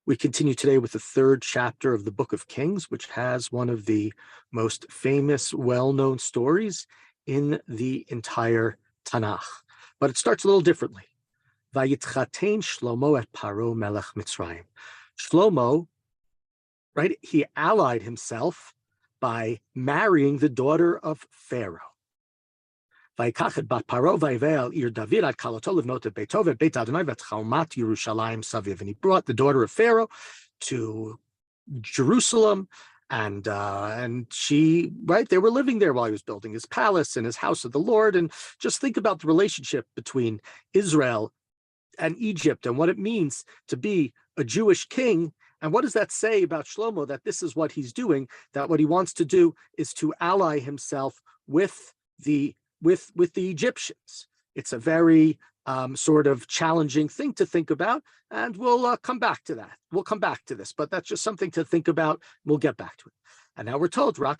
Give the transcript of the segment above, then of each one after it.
We continue today with the third chapter of the Book of Kings, which has one of the most famous, well-known stories in the entire Tanakh. But it starts a little differently. Vayitchatein Shlomo et Paro melech Mitzrayim. Shlomo, right, he allied himself by marrying the daughter of Pharaoh. Vayikach et bat Paro vayvel ir David ad kaloto livnot et beito et beit Adonai v'tchalmat Yerushalayim saviv. And he brought the daughter of Pharaoh to Jerusalem, and she, right, they were living there while he was building his palace and his house of the Lord. And just think about the relationship between Israel and Egypt and what it means to be a Jewish king. And what does that say about Shlomo? That this is what he's doing, that what he wants to do is to ally himself with the Egyptians. It's a very sort of challenging thing to think about, and we'll come back to that. We'll come back to this, but that's just something to think about. We'll get back to it. And now we're told, and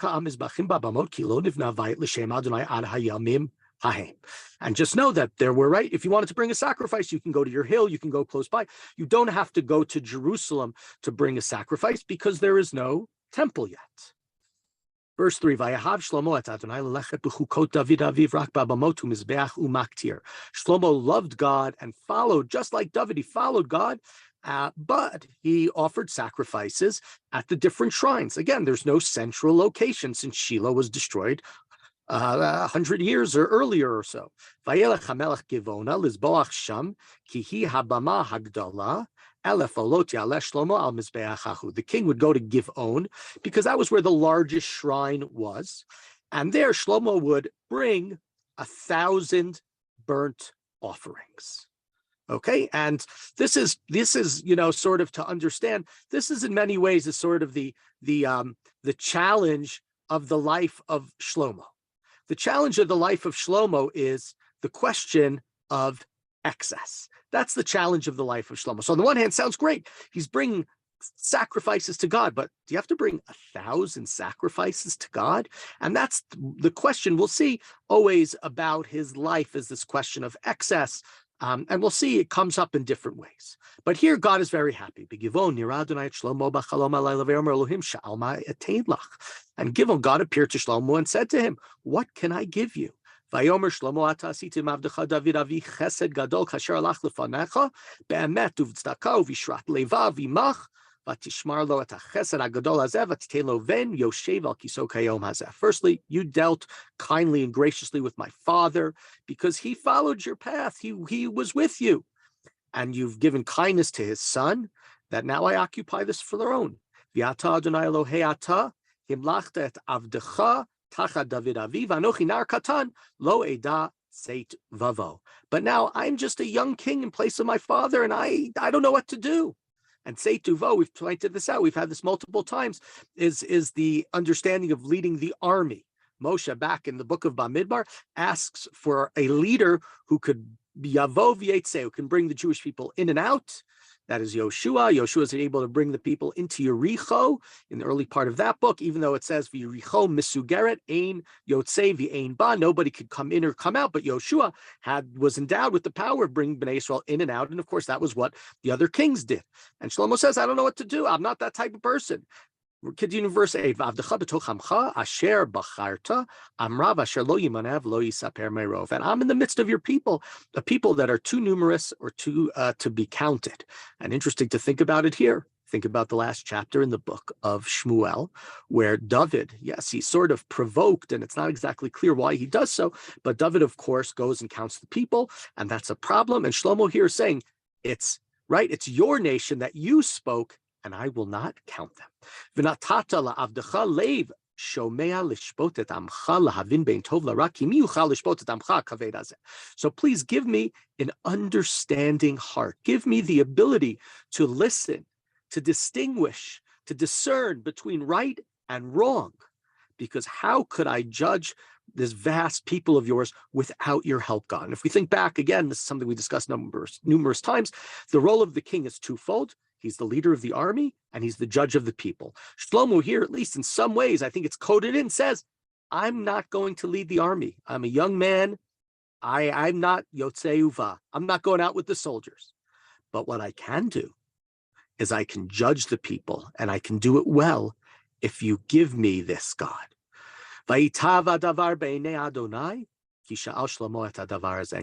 just know that there were, right, if you wanted to bring a sacrifice, you can go to your hill, you can go close by. You don't have to go to Jerusalem to bring a sacrifice because there is no temple yet. Verse 3, Vayahav Shlomo et Adonai lelechet b'chukot David aviv rak b'abamot u'mizbeach u'maktir. Shlomo loved God and followed, just like David, he followed God, but he offered sacrifices at the different shrines. Again, there's no central location since Shiloh was destroyed 100 years or earlier or so. Vayelech hamelech givona lizboach sham ki hi habama hagdala. The king would go to Givon because that was where the largest shrine was. And there Shlomo would bring 1,000 burnt offerings. Okay, and this is sort of to understand, this is in many ways is sort of the challenge of the life of Shlomo. The challenge of the life of Shlomo is the question of excess. That's the challenge of the life of Shlomo. So on the one hand, sounds great. He's bringing sacrifices to God, but do you have to bring 1,000 sacrifices to God? And that's the question we'll see always about his life, is this question of excess. And we'll see it comes up in different ways. But here God is very happy. And Givon, God appeared to Shlomo and said to him, "What can I give you?" Vayomer Shlomo ata asiti mavdecha David avi chesed gadol kasher alach lefanecha be'emet uv'tzedakah uv'yishrat levav v'imach v'tishmar lo et hachesed hagadol hazeh v'titei lo ven yoshev al kiso kayom hazeh. Firstly, you dealt kindly and graciously with my father because he followed your path. He was with you, and you've given kindness to his son. That now I occupy this for their own. V'ata Adonai Elohei ata himlachta et avdecha. But now I'm just a young king in place of my father, and I don't know what to do. And Seituvo, we've pointed this out, we've had this multiple times, is the understanding of leading the army. Moshe, back in the book of Bamidbar, asks for a leader who could Yavo V'yetze, who can bring the Jewish people in and out. That is Yoshua. Yoshua is able to bring the people into Yericho in the early part of that book, even though it says Yericho misugeret ein yotzei v'ein ba, nobody could come in or come out. But Yoshua was endowed with the power of bringing Bnei Israel in and out, and of course that was what the other kings did. And Shlomo says, "I don't know what to do. I'm not that type of person." Continue verse 8. Asher bacharta amrav asher lo yimanev lo yisaper merov. And I'm in the midst of your people, the people that are too numerous or too to be counted. And interesting to think about it here. Think about the last chapter in the book of Shmuel, where David, yes, he's sort of provoked, and it's not exactly clear why he does so, but David, of course, goes and counts the people, and that's a problem. And Shlomo here is saying, it's right, it's your nation that you spoke, and I will not count them. So please give me an understanding heart. Give me the ability to listen, to distinguish, to discern between right and wrong. Because how could I judge this vast people of yours without your help, God? And if we think back, again, this is something we discussed numerous times, the role of the king is twofold. He's the leader of the army, and he's the judge of the people. Shlomo here, at least in some ways, I think it's coded in, says, I'm not going to lead the army. I'm a young man. I'm not Yotzei Uva. I'm not going out with the soldiers. But what I can do is I can judge the people, and I can do it well if you give me this, God. And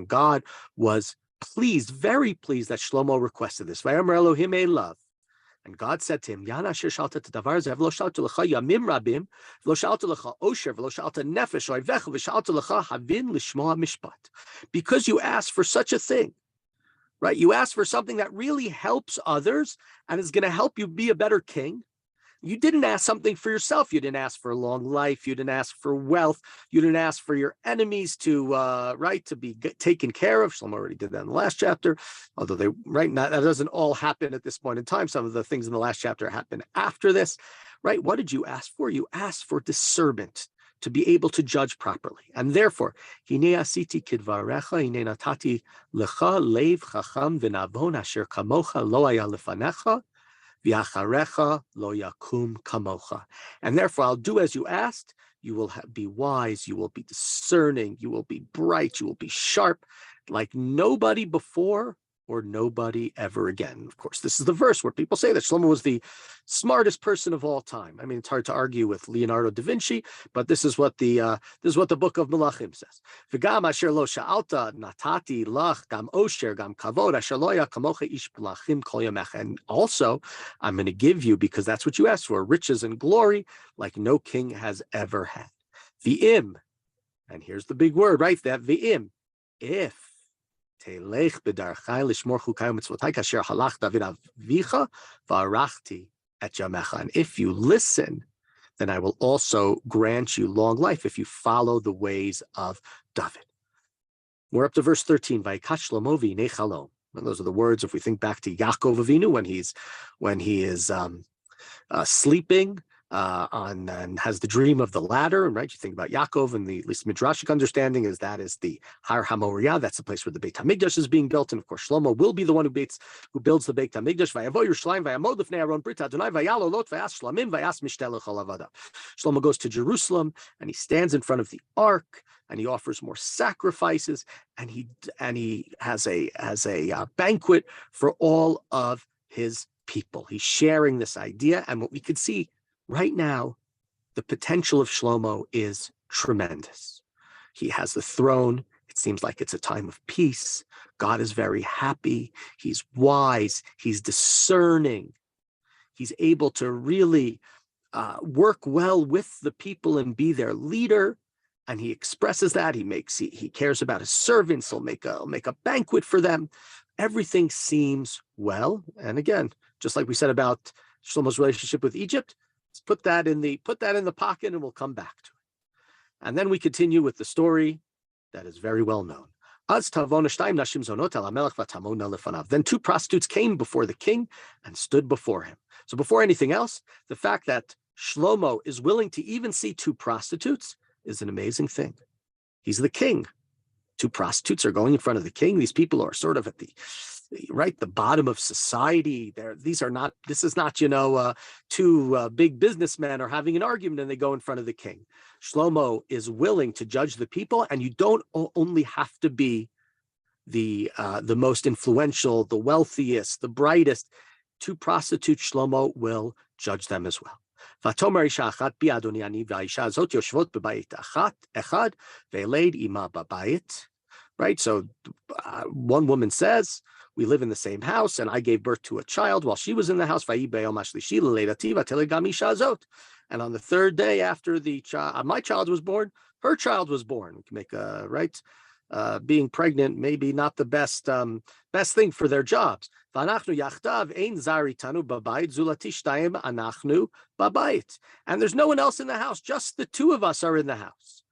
God was pleased, very pleased that Shlomo requested this. And God said to him, because you asked for such a thing, right? You asked for something that really helps others and is going to help you be a better king. You didn't ask something for yourself. You didn't ask for a long life. You didn't ask for wealth. You didn't ask for your enemies to, to be taken care of. Shlomo already did that in the last chapter, although that doesn't all happen at this point in time. Some of the things in the last chapter happen after this, right? What did you ask for? You asked for discernment to be able to judge properly. And therefore, Hine asiti kidvarecha, hine natati lecha lev chacham v'navon asher kamocha lo haya lefanecha, v'acharecha lo yakum kamocha. And therefore, I'll do as you asked. You will be wise. You will be discerning. You will be bright. You will be sharp, like nobody before or nobody ever again. Of course, this is the verse where people say that Shlomo was the smartest person of all time. I mean, it's hard to argue with Leonardo da Vinci, but this is what the book of Melachim says. V'gam asher lo sha'alta natati lach gam osher gam kavod asher lo ya kamocha ish melachim kol yamecha. And also, I'm going to give you, because that's what you asked for, riches and glory like no king has ever had. V'im, and here's the big word, right? That v'im, if telech b'darchai lishmor chukay u'mitzvotai kasher halach David avicha v'arachti et yamecha. And if you listen, then I will also grant you long life if you follow the ways of David. We're up to verse 13. Vayikash Shlomo v'hinei chalom. And those are the words, if we think back to Yaakov Avinu, when he is sleeping and has the dream of the ladder, right? You think about Yaakov, and the at least midrashic understanding is the Har HaMoriah. That's the place where the Beit HaMikdash is being built, and of course Shlomo will be the one who builds the Beit HaMikdash. Vayavo Yerushalayim vayamod lifnei Aaron brit Adonai vayalo lot vayas shlamim vayas mishteh l'chol avadav. Shlomo goes to Jerusalem and he stands in front of the ark and he offers more sacrifices, and he has a banquet for all of his people. He's sharing this idea, and what we could see right now, the potential of Shlomo is tremendous. He has the throne. It seems like it's a time of peace. God is very happy. He's wise. He's discerning. He's able to really work well with the people and be their leader. And he expresses that. He cares about his servants. He'll make a banquet for them. Everything seems well. And again, just like we said about Shlomo's relationship with Egypt, let's put that in the pocket, and we'll come back to it. And then we continue with the story that is very well known. Then two prostitutes came before the king and stood before him. So before anything else, the fact that Shlomo is willing to even see two prostitutes is an amazing thing. He's the king. Two prostitutes are going in front of the king. These people are sort of at the bottom of society. This is not, two big businessmen are having an argument and they go in front of the king. Shlomo is willing to judge the people, and you don't only have to be the most influential, the wealthiest, the brightest. Two prostitutes, Shlomo will judge them as well. Right? So one woman says, we live in the same house, and I gave birth to a child while she was in the house. And on the third day after my child was born, her child was born. We can make being pregnant maybe not the best thing for their jobs. And there's no one else in the house, just the two of us are in the house.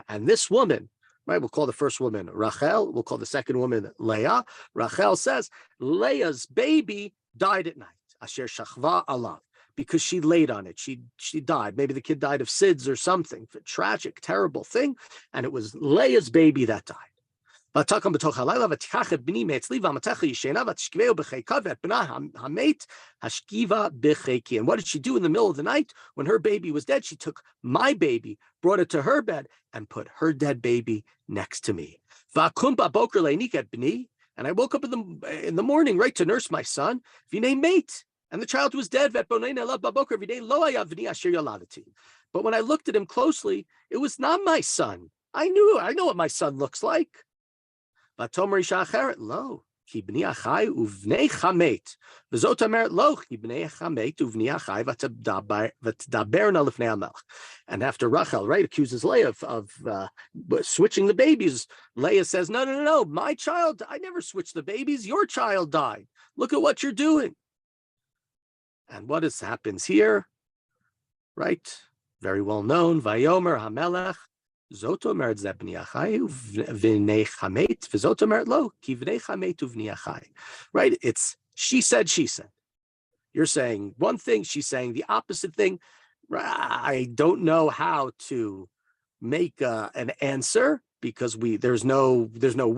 And this woman, right, we'll call the first woman Rachel, we'll call the second woman Leah. Rachel says Leah's baby died at night, asher shachva alav, because she laid on it. She died. Maybe the kid died of SIDS or something, a tragic, terrible thing, and it was Leah's baby that died. And what did she do in the middle of the night when her baby was dead? She took my baby, brought it to her bed, and put her dead baby next to me. And And I woke up in the morning, right, to nurse my son. V'nei mate. And the child was dead. But when I looked at him closely, it was not my son. I know what my son looks like. Lo. כי בני החי ובני חמת, וזאת אומרת לו, כי בני החמת ובני החי, ותדברנה לפני המלך. And after Rachel, right, accuses Leah of switching the babies, Leah says, no, my child, I never switched the babies, your child died. Look at what you're doing. And what happens here, right? Very well known, Vayomer HaMelech, זאת אומרת זה בני החי ובני חמת, וזאת אומרת לא, כי בני חמת ובני החי. Right? It's she said. You're saying one thing, she's saying the opposite thing. I don't know how to make an answer because there's no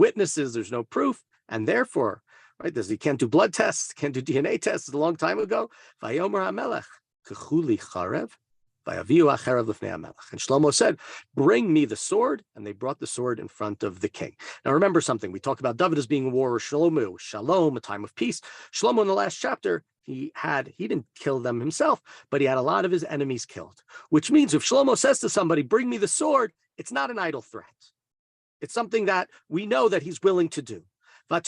witnesses, there's no proof, and therefore, right? You can't do blood tests, can't do DNA tests. A long time ago, Vayomer HaMelech kechuli charev. And Shlomo said, bring me the sword, and they brought the sword in front of the king. Now remember something, we talked about David as being a warrior, shalom, a time of peace. Shlomo in the last chapter, he didn't kill them himself, but he had a lot of his enemies killed, which means if Shlomo says to somebody, bring me the sword, it's not an idle threat. It's something that we know that he's willing to do. Of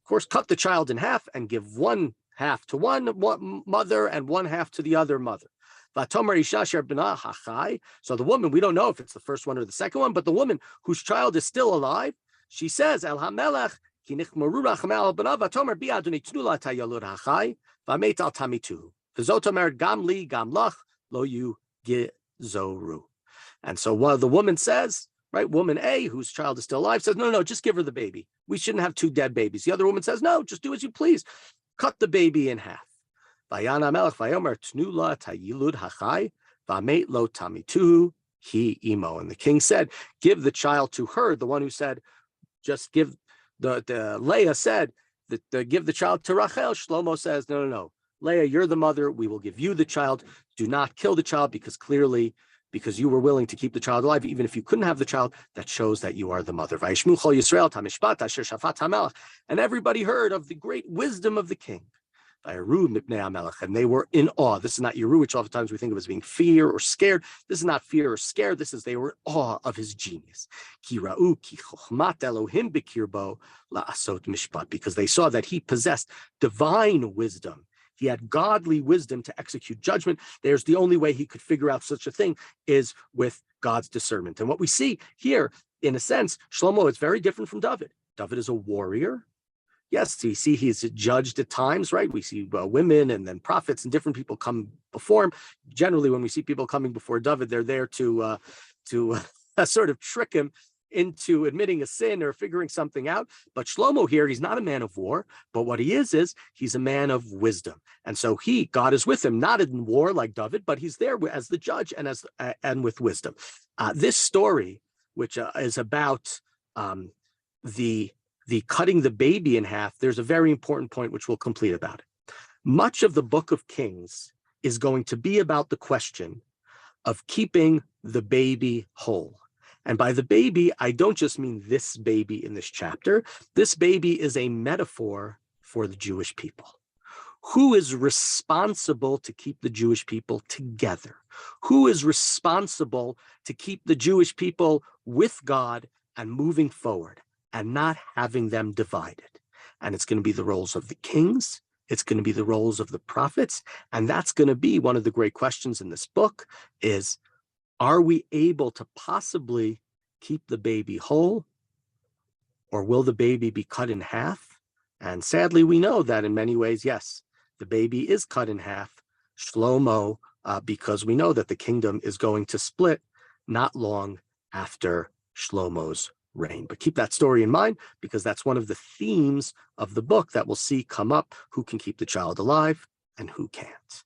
course, cut the child in half and give one half to one mother and one half to the other mother. So the woman, we don't know if it's the first one or the second one, but the woman whose child is still alive, she says, El HaMelech, and so while the woman says, right, woman A, whose child is still alive, says, no, just give her the baby. We shouldn't have two dead babies. The other woman says, no, just do as you please. Cut the baby in half. And the king said, give the child to her. The one who said, just give the Leah said that give the child to Rachel. Shlomo says, no. Leah, you're the mother. We will give you the child. Do not kill the child because you were willing to keep the child alive, even if you couldn't have the child, that shows that you are the mother. And everybody heard of the great wisdom of the king. And they were in awe. This is not Yeru, which oftentimes we think of as being fear or scared. This is not fear or scared. This is they were in awe of his genius. Because they saw that he possessed divine wisdom. He had godly wisdom to execute judgment. There's the only way he could figure out such a thing is with God's discernment. And what we see here, in a sense, Shlomo is very different from David. David is a warrior. Yes, you see he's judged at times, right? We see women and then prophets and different people come before him. Generally, when we see people coming before David, they're there to sort of trick him into admitting a sin or figuring something out. But Shlomo here, he's not a man of war, but what he is he's a man of wisdom. And so God is with him, not in war like David, but he's there as the judge and with wisdom. This story, which is about the cutting the baby in half, there's a very important point which we'll complete about it. Much of the book of Kings is going to be about the question of keeping the baby whole. And by the baby, I don't just mean this baby in this chapter. This baby is a metaphor for the Jewish people. Who is responsible to keep the Jewish people together? Who is responsible to keep the Jewish people with God and moving forward and not having them divided? And it's going to be the roles of the kings. It's going to be the roles of the prophets. And that's going to be one of the great questions in this book is, are we able to possibly keep the baby whole, or will the baby be cut in half? And sadly, we know that in many ways, yes, the baby is cut in half, Shlomo, because we know that the kingdom is going to split not long after Shlomo's reign. But keep that story in mind, because that's one of the themes of the book that we'll see come up, who can keep the child alive and who can't.